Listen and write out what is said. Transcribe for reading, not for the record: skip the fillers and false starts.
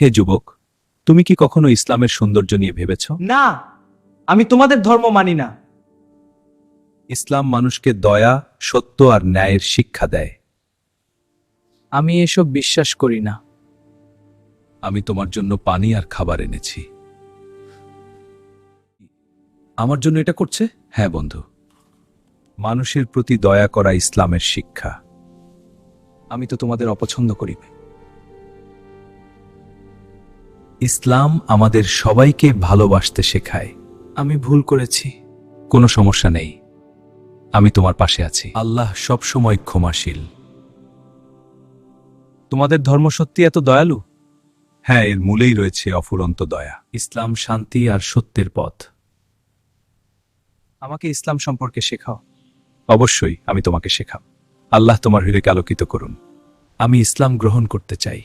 হে যুবক, তুমি কি কখনো ইসলামের সৌন্দর্য নিয়ে ভেবেছ? না, আমি তোমাদের ধর্ম মানি না। ইসলাম মানুষকে দয়া, সত্য আর ন্যায়ের শিক্ষা দেয়। আমি এসব বিশ্বাস করি না। আমি তোমার জন্য পানি আর খাবার এনেছি। আমার জন্য এটা করছে? হ্যাঁ বন্ধু, মানুষের প্রতি দয়া করা ইসলামের শিক্ষা। আমি তো তোমাদের অপছন্দ করি। ইসলাম আমাদের সবাইকে ভালোবাসতে শেখায়। আমি ভুল করেছি। কোনো সমস্যা নেই, আমি তোমার পাশে আছি। আল্লাহ সব সময় ক্ষমাশীল। তোমাদের ধর্ম সত্যি এত দয়ালু? হ্যাঁ, এর মূলেই রয়েছে অফুরন্ত দয়া। ইসলাম শান্তি আর সত্যের পথ। আমাকে ইসলাম সম্পর্কে শেখাও। অবশ্যই, আমি তোমাকে শেখাব। আল্লাহ তোমার হৃদয়কে আলোকিত করুন। আমি ইসলাম গ্রহণ করতে চাই।